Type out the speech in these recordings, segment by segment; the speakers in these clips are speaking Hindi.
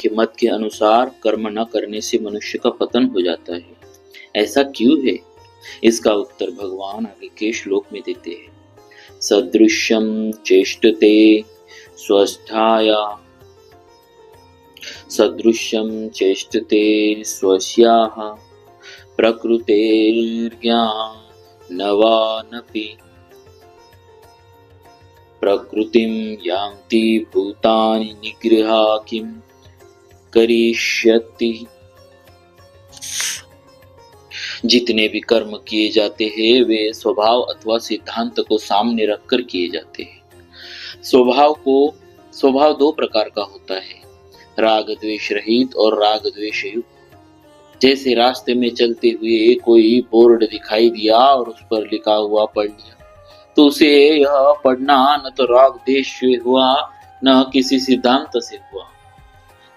सांख्य मत के अनुसार कर्म न करने से मनुष्य का पतन हो जाता है। ऐसा क्यों है? इसका उत्तर भगवान आगे के श्लोक में देते हैं। सदृश्यम चेष्टते स्वस्थाया सदृश्यम चेष्टते स्वस्याः प्रकृतेर्ज्ञानवानपि प्रकृतिं यान्ति भूतानि निग्रहा किं करिष्यति। जितने भी कर्म किए जाते हैं वे स्वभाव अथवा सिद्धांत को सामने रखकर किए जाते हैं। स्वभाव दो प्रकार का होता है, राग द्वेष रहित और राग द्वेष युक्त। जैसे रास्ते में चलते हुए कोई बोर्ड दिखाई दिया और उस पर लिखा हुआ पढ़ लिया तो उसे यह पढ़ना न तो राग द्वेष से हुआ न किसी सिद्धांत से हुआ,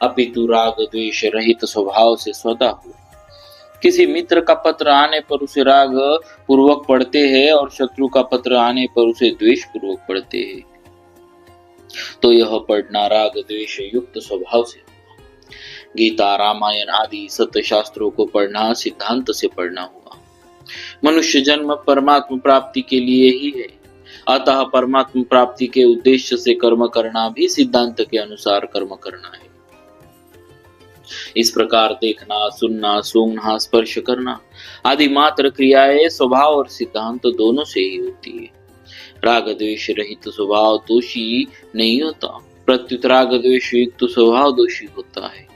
अपितु राग द्वेष रहित स्वभाव से स्वतः हुआ। किसी मित्र का पत्र आने पर उसे राग पूर्वक पढ़ते हैं और शत्रु का पत्र आने पर उसे द्वेष पूर्वक पढ़ते हैं, तो यह पढ़ना राग द्वेष युक्त स्वभाव से हुआ। गीता, रामायण आदि सत्य शास्त्रों को पढ़ना सिद्धांत से पढ़ना हुआ। मनुष्य जन्म परमात्मा प्राप्ति के लिए ही है, अतः परमात्मा प्राप्ति के उद्देश्य से कर्म करना भी सिद्धांत के अनुसार कर्म करना है। इस प्रकार देखना, सुनना, सूंघना, स्पर्श करना आदि मात्र क्रियाएं स्वभाव और सिद्धांत दोनों से ही होती है। राग द्वेष रहित स्वभाव दोषी नहीं होता, प्रत्युत राग द्वेष युक्त स्वभाव दोषी होता है।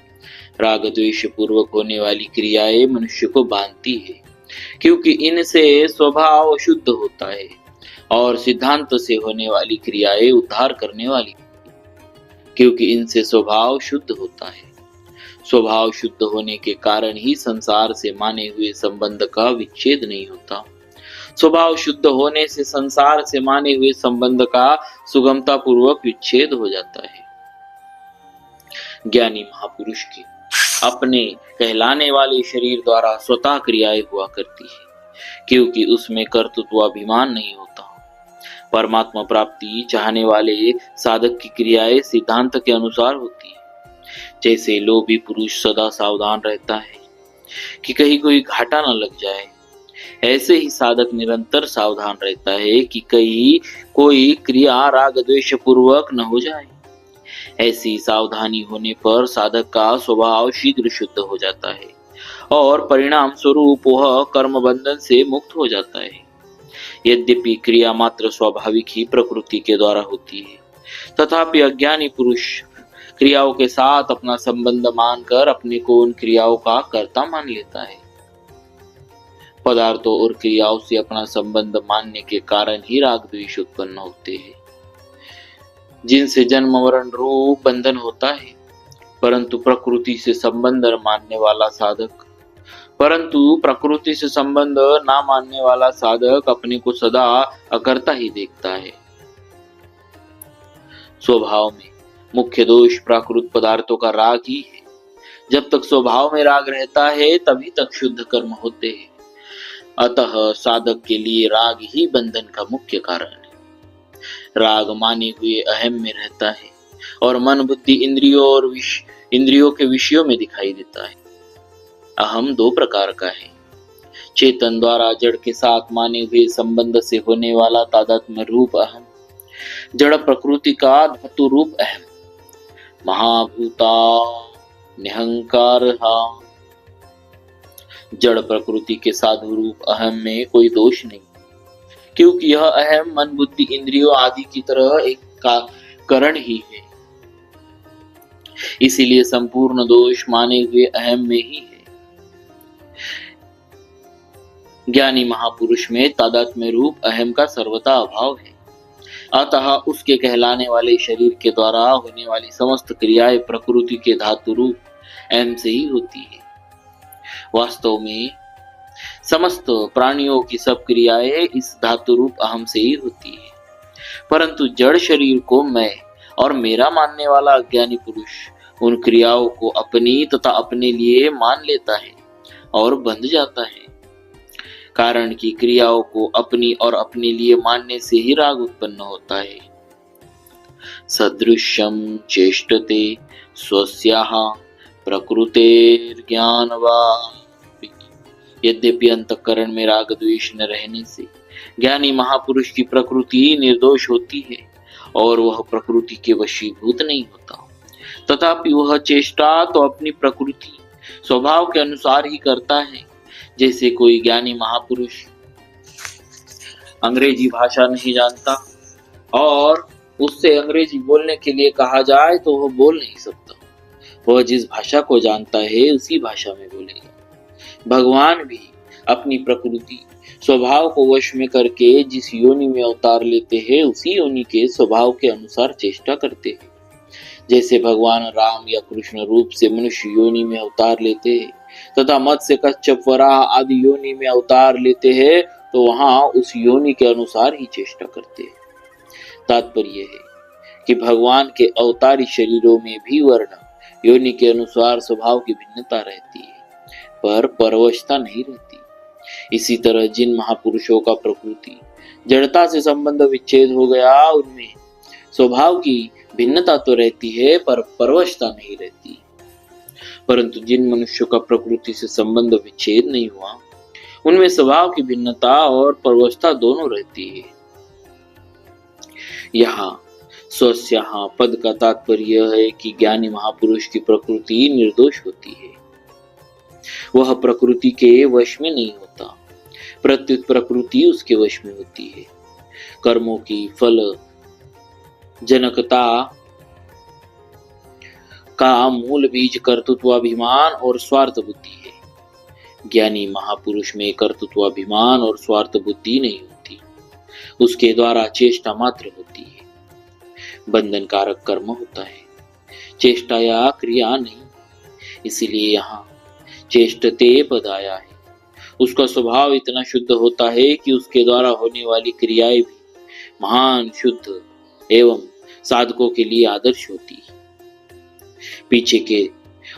राग द्वेष पूर्वक होने वाली क्रियाएं मनुष्य को बांधती है, क्योंकि इनसे स्वभाव शुद्ध होता है, और सिद्धांत से होने वाली क्रियाएं उद्धार करने वाली, क्योंकि इनसे स्वभाव शुद्ध होता है। स्वभाव शुद्ध होने के कारण ही संसार से माने हुए संबंध का विच्छेद नहीं होता। स्वभाव शुद्ध होने से संसार से माने हुए संबंध का सुगमता पूर्वक विच्छेद हो जाता है। ज्ञानी महापुरुष की अपने कहलाने वाले शरीर द्वारा स्वतः क्रियाएं हुआ करती है, क्योंकि उसमें कर्तृत्वाभिमान नहीं होता। परमात्मा प्राप्ति चाहने वाले साधक की क्रियाएं सिद्धांत के अनुसार होती है। जैसे लोभी पुरुष सदा सावधान रहता है कि कहीं कोई घाटा न लग जाए, ऐसे ही साधक निरंतर सावधान रहता है कि कहीं कोई क्रिया राग द्वेष पूर्वक न हो जाए। ऐसी सावधानी होने पर साधक का स्वभाव शीघ्र शुद्ध हो जाता है और परिणाम स्वरूप वह कर्म बंधन से मुक्त हो जाता है। यद्यपि क्रिया मात्र स्वाभाविक ही प्रकृति के द्वारा होती है, तथापि अज्ञानी पुरुष क्रियाओं के साथ अपना संबंध मानकर अपने को उन क्रियाओं का कर्ता मान लेता है। पदार्थों और क्रियाओं से अपना संबंध मानने के कारण ही राग द्वेष उत्पन्न होते हैं, जिनसे जन्म मरण रूप बंधन होता है। परंतु प्रकृति से संबंध ना मानने वाला साधक अपने को सदा अकर्ता ही देखता है। स्वभाव में मुख्य दोष प्राकृत पदार्थों का राग ही है। जब तक स्वभाव में राग रहता है तभी तक शुद्ध कर्म होते हैं। अतः साधक के लिए राग ही बंधन का मुख्य कारण है। राग माने हुए अहम में रहता है और मन बुद्धि इंद्रियों के विषयों में दिखाई देता है। अहम दो प्रकार का है, चेतन द्वारा जड़ के साथ माने हुए संबंध से होने वाला तादात्म्य रूप अहम, जड़ प्रकृति का धातु रूप अहम, महाभूता निहंकार। जड़ प्रकृति के साधु रूप अहम में कोई दोष नहीं, क्योंकि यह अहम मन बुद्धि इंद्रियों आदि की तरह एक कारण ही है। इसीलिए संपूर्ण दोष माने हुए अहम में ही है। ज्ञानी महापुरुष में तादात्म्य रूप अहम का सर्वथा अभाव है, अतः उसके कहलाने वाले शरीर के द्वारा होने वाली समस्त क्रियाएं प्रकृति के धातु रूप अहम से ही होती है। वास्तव में समस्त प्राणियों की सब क्रियाएं इस धातु रूप अहम से ही होती है, परंतु जड़ शरीर को मैं और मेरा मानने वाला अज्ञानी पुरुष उन क्रियाओं को अपनी तथा अपने लिए मान लेता है और बंध जाता है। कारण कि क्रियाओं को अपनी और अपने लिए मानने से ही राग उत्पन्न होता है। सदृशं चेष्टते स्वस्याः प्रकृतेर्ज्ञानवापि। यद्यपि अंतःकरण में राग द्वेष न रहने से ज्ञानी महापुरुष की प्रकृति निर्दोष होती है और वह प्रकृति के वशीभूत नहीं होता, तथापि वह चेष्टा तो अपनी प्रकृति स्वभाव के अनुसार ही करता है। जैसे कोई ज्ञानी महापुरुष अंग्रेजी भाषा नहीं जानता और उससे अंग्रेजी बोलने के लिए कहा जाए तो वह बोल नहीं सकता, वह जिस भाषा को जानता है उसी भाषा में बोलेगा। भगवान भी अपनी प्रकृति स्वभाव को वश में करके जिस योनि में अवतार लेते हैं उसी योनि के स्वभाव के अनुसार चेष्टा करते हैं। जैसे भगवान राम या कृष्ण रूप से मनुष्य योनि में अवतार लेते हैं तथा मत्स्य कच्छप वराह आदि योनि में अवतार लेते हैं तो वहां उस योनि के अनुसार ही चेष्टा करते हैं। तात्पर्य है कि भगवान के अवतारी शरीरों में भी वर्ण योनि के अनुसार स्वभाव की भिन्नता रहती है, पर परवशता नहीं रहती। इसी तरह जिन महापुरुषों का प्रकृति जड़ता से संबंध विच्छेद हो गया उनमें स्वभाव की भिन्नता तो रहती है पर परवशता नहीं रहती। परंतु जिन मनुष्यों का प्रकृति से संबंध विच्छेद नहीं हुआ उनमें स्वभाव की भिन्नता और परवशता दोनों रहती है। यहाँ स्वस्याः पद का तात्पर्य है कि ज्ञानी महापुरुष की प्रकृति निर्दोष होती है, वह प्रकृति के वश में नहीं होता, प्रत्युत प्रकृति उसके वश में होती है। कर्मों की फल जनकता का मूल बीज कर्तृत्वाभिमान और स्वार्थ बुद्धि है। ज्ञानी महापुरुष में कर्तृत्वाभिमान और स्वार्थ बुद्धि नहीं होती, उसके द्वारा चेष्टा मात्र होती है। बंधनकारक कर्म होता है, चेष्टा या क्रिया नहीं। इसीलिए यहाँ चेष्टते पद आया है। उसका स्वभाव इतना शुद्ध होता है कि उसके द्वारा होने वाली क्रियाएं भी महान शुद्ध एवं साधकों के लिए आदर्श होती है। पीछे के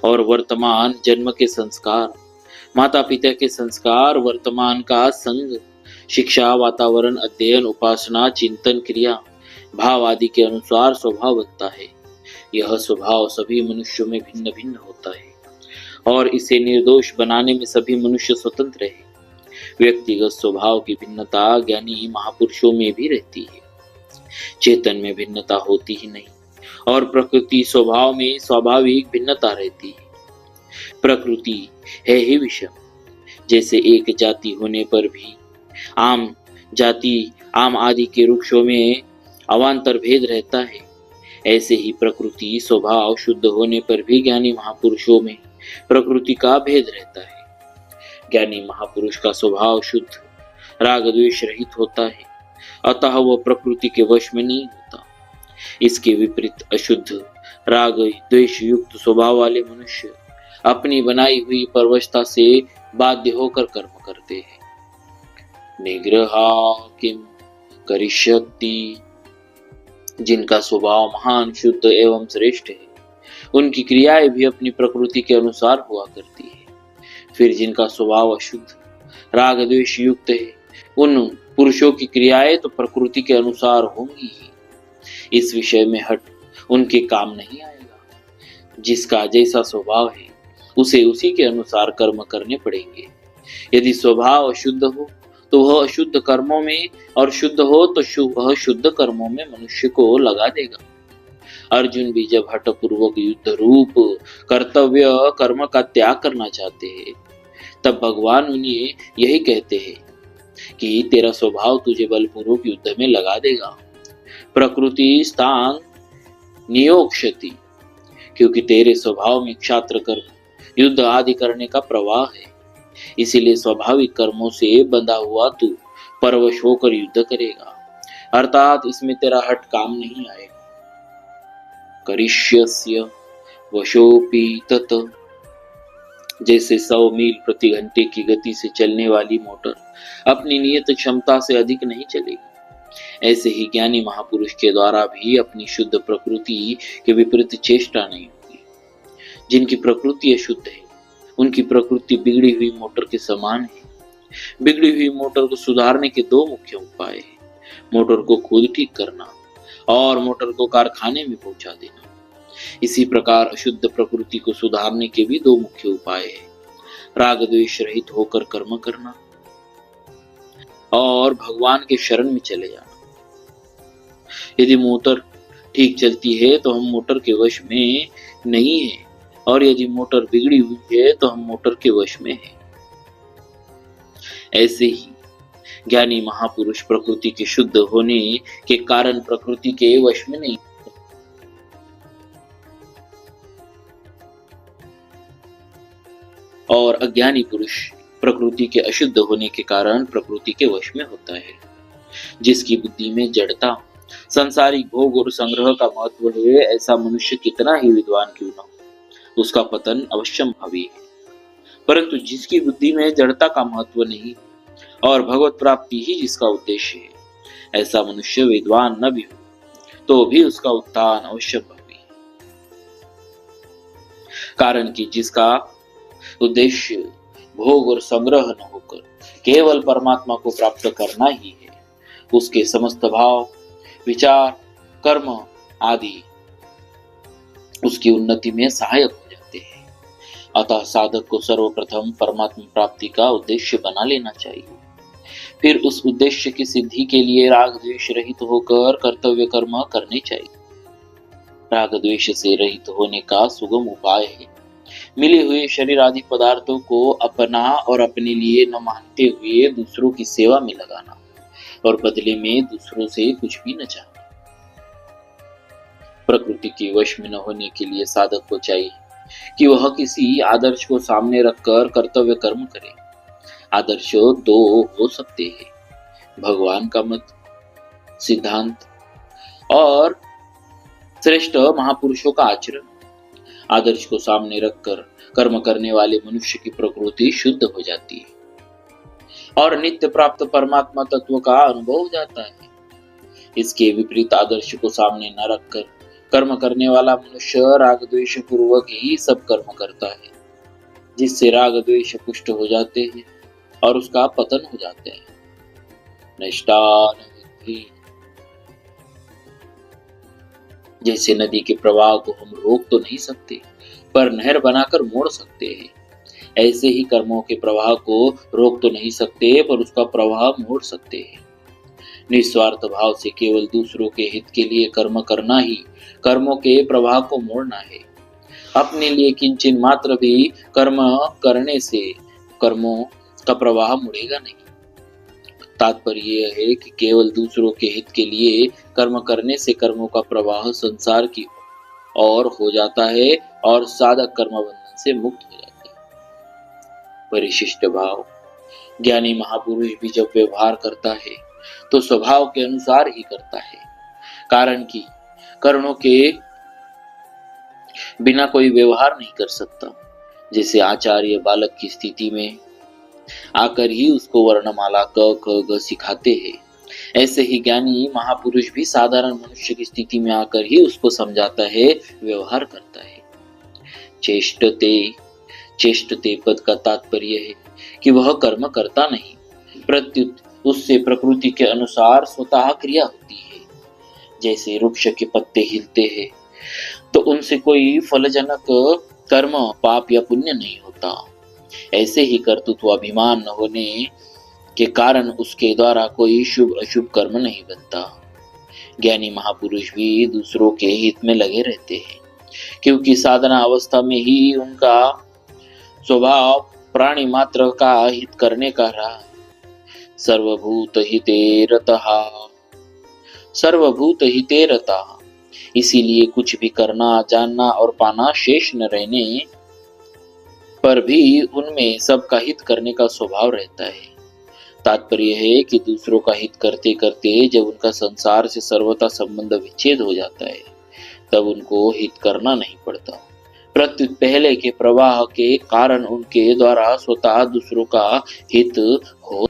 और वर्तमान जन्म के संस्कार, माता पिता के संस्कार, वर्तमान का संग, शिक्षा, वातावरण, अध्ययन, उपासना, चिंतन, क्रिया, भाव आदि के अनुसार स्वभाव बनता है। यह स्वभाव सभी मनुष्यों में भिन्न भिन्न होता है और इसे निर्दोष बनाने में सभी मनुष्य स्वतंत्र है। व्यक्तिगत स्वभाव की भिन्नता ज्ञानी महापुरुषों में भी रहती है, चेतन में भिन्नता होती ही नहीं और प्रकृति स्वभाव में स्वाभाविक भिन्नता रहती है। प्रकृति है ही विषम। जैसे एक जाति होने पर भी आम जाति आम आदि के वृक्षों में अवान्तर भेद रहता है, ऐसे ही प्रकृति स्वभाव शुद्ध होने पर भी ज्ञानी महापुरुषों में प्रकृति का भेद रहता है। ज्ञानी महापुरुष का स्वभाव शुद्ध राग द्वेष रहित होता है, अतः वह प्रकृति के वश में नहीं होता। इसके विपरीत अशुद्ध राग द्वेष युक्त स्वभाव वाले मनुष्य अपनी बनाई हुई परवशता से बाध्य होकर कर्म करते हैं। निग्रहा किम करिष्यति, जिनका स्वभाव महान शुद्ध एवं श्रेष्ठ है उनकी क्रियाएं भी अपनी प्रकृति के अनुसार हुआ करती है। फिर जिनका स्वभाव अशुद्ध राग द्वेष युक्त है उन पुरुषों की क्रियाएं तो प्रकृति के अनुसार होंगी ही। इस विषय में हट उनके काम नहीं आएगा। जिसका जैसा स्वभाव है उसे उसी के अनुसार कर्म करने पड़ेंगे। यदि स्वभाव अशुद्ध हो तो वह अशुद्ध कर्मों में और शुद्ध हो तो वह शुद्ध कर्मों में मनुष्य को लगा देगा। अर्जुन भी जब हठ पूर्वक युद्ध रूप कर्तव्य कर्म का त्याग करना चाहते हैं तब भगवान उन्हें यही कहते हैं कि तेरा स्वभाव तुझे बलपूर्वक युद्ध में लगा देगा। प्रकृति स्थान नियोक्ष्यति, क्योंकि तेरे स्वभाव में क्षात्र कर्म युद्ध आदि करने का प्रवाह है, इसीलिए स्वाभाविक कर्मों से बंधा हुआ तू परवश होकर युद्ध करेगा, अर्थात इसमें तेरा हठ काम नहीं आएगा। करिष्यस्य वशोपि तत्, जैसे 100 मील प्रति घंटे की गति से चलने वाली मोटर अपनी नियत क्षमता से अधिक नहीं चलेगी, ऐसे ही ज्ञानी महापुरुष के द्वारा भी अपनी शुद्ध प्रकृति के विपरीत चेष्टा नहीं होगी। जिनकी प्रकृति अशुद्ध है उनकी प्रकृति बिगड़ी हुई मोटर के समान है। बिगड़ी हुई मोटर को सुधारने के दो मुख्य उपाय हैं, मोटर को खुद ठीक करना और मोटर को कारखाने में पहुंचा देना। इसी प्रकार अशुद्ध प्रकृति को सुधारने के भी दो मुख्य उपाय हैं। राग द्वेष रहित होकर कर्म करना और भगवान के शरण में चले जाना। यदि मोटर ठीक चलती है तो हम मोटर के वश में नहीं है, और यदि मोटर बिगड़ी हुई है तो हम मोटर के वश में हैं। ऐसे ही ज्ञानी महापुरुष प्रकृति के शुद्ध होने के कारण प्रकृति के वश में नहीं, और अज्ञानी पुरुष प्रकृति के अशुद्ध होने के कारण प्रकृति के वश में होता है। जिसकी बुद्धि में जड़ता, संसारिक भोग और संग्रह का महत्व है, ऐसा मनुष्य कितना ही विद्वान क्यों न हो, उसका पतन अवश्यंभावी है। परंतु जिसकी बुद्धि में जड़ता का महत्व नहीं और भगवत प्राप्ति ही जिसका उद्देश्य है, ऐसा मनुष्य विद्वान न भी हो तो भी उसका उत्थान अवश्यंभावी है। कारण कि जिसका उद्देश्य भोग और संग्रह न होकर केवल परमात्मा को प्राप्त करना ही है, उसके समस्त भाव, विचार, कर्म आदि उसकी उन्नति में सहायक हो जाते हैं। अतः साधक को सर्वप्रथम परमात्मा प्राप्ति का उद्देश्य बना लेना चाहिए। फिर उस उद्देश्य की सिद्धि के लिए राग द्वेष रहित होकर कर्तव्य कर्म करने चाहिए। राग द्वेष से रहित होने का सुगम उपाय है मिले हुए शरीर आदि पदार्थों को अपना और अपने लिए न मानते हुए दूसरों की सेवा में लगाना और बदले में दूसरों से कुछ भी न चाहना। प्रकृति के वश में न होने के लिए साधक को चाहिए कि वह किसी आदर्श को सामने रखकर कर्तव्य कर्म करे। आदर्श दो हो सकते हैं, भगवान का मत, सिद्धांत और श्रेष्ठ महापुरुषों का आचरण। आदर्श को सामने रखकर कर्म करने वाले मनुष्य की प्रकृति शुद्ध हो जाती है और नित्य प्राप्त परमात्मा तत्व का अनुभव हो जाता है। इसके विपरीत आदर्श को सामने न रखकर कर्म करने वाला मनुष्य राग द्वेष पूर्वक ही सब कर्म करता है, जिससे राग द्वेष पुष्ट हो जाते हैं और उसका पतन हो जाता है। नष्टान विद्धि, जैसे नदी के प्रवाह को हम रोक तो नहीं सकते पर नहर बनाकर मोड़ सकते हैं, ऐसे ही कर्मों के प्रवाह को रोक तो नहीं सकते पर उसका प्रवाह मोड़ सकते हैं। निस्वार्थ भाव से केवल दूसरों के हित के लिए कर्म करना ही कर्मों के प्रवाह को मोड़ना है। अपने लिए किंचित मात्र भी कर्म करने से कर्मों का प्रवाह मुड़ेगा नहीं। तात्पर्य यह है कि केवल दूसरों के हित के लिए कर्म करने से कर्मों का प्रवाह संसार की ओर हो जाता है और साधक कर्म बंधन से मुक्त हो जाता है। परिशिष्ट भाव, ज्ञानी महापुरुष भी जब व्यवहार करता है तो स्वभाव के अनुसार ही करता है, कारण कि कर्णों के बिना कोई व्यवहार नहीं कर सकता। जैसे आचार्य बालक की स्थिति में आकर ही उसको वर्णमाला क ख ग सिखाते हैं, ऐसे ही ज्ञानी महापुरुष भी साधारण मनुष्य की स्थिति में आकर ही उसको समझाता है, व्यवहार करता है। चेष्टते पद का तात्पर्य है कि वह कर्म करता नहीं, प्रत्युत उससे प्रकृति के अनुसार स्वतः क्रिया होती है। जैसे वृक्ष के पत्ते हिलते हैं तो उनसे कोई फलजनक कर्म पाप या पुण्य नहीं होता, ऐसे ही कर्तृत्व अभिमान न होने के कारण उसके द्वारा कोई शुभ अशुभ कर्म नहीं बनता। ज्ञानी महापुरुष भी दूसरों के हित में लगे रहते हैं, क्योंकि साधना अवस्था में ही उनका स्वभाव प्राणी मात्र का हित करने का रहा है। सर्वभूत हिते रता, इसीलिए कुछ भी करना, जानना और पाना शेष न रहने पर भी उनमें सबका हित करने का स्वभाव रहता है। तात्पर्य है कि दूसरों का हित करते करते जब उनका संसार से सर्वथा संबंध विच्छेद हो जाता है तब उनको हित करना नहीं पड़ता, प्रत्युत पहले के प्रवाह के कारण उनके द्वारा स्वतः दूसरों का हित हो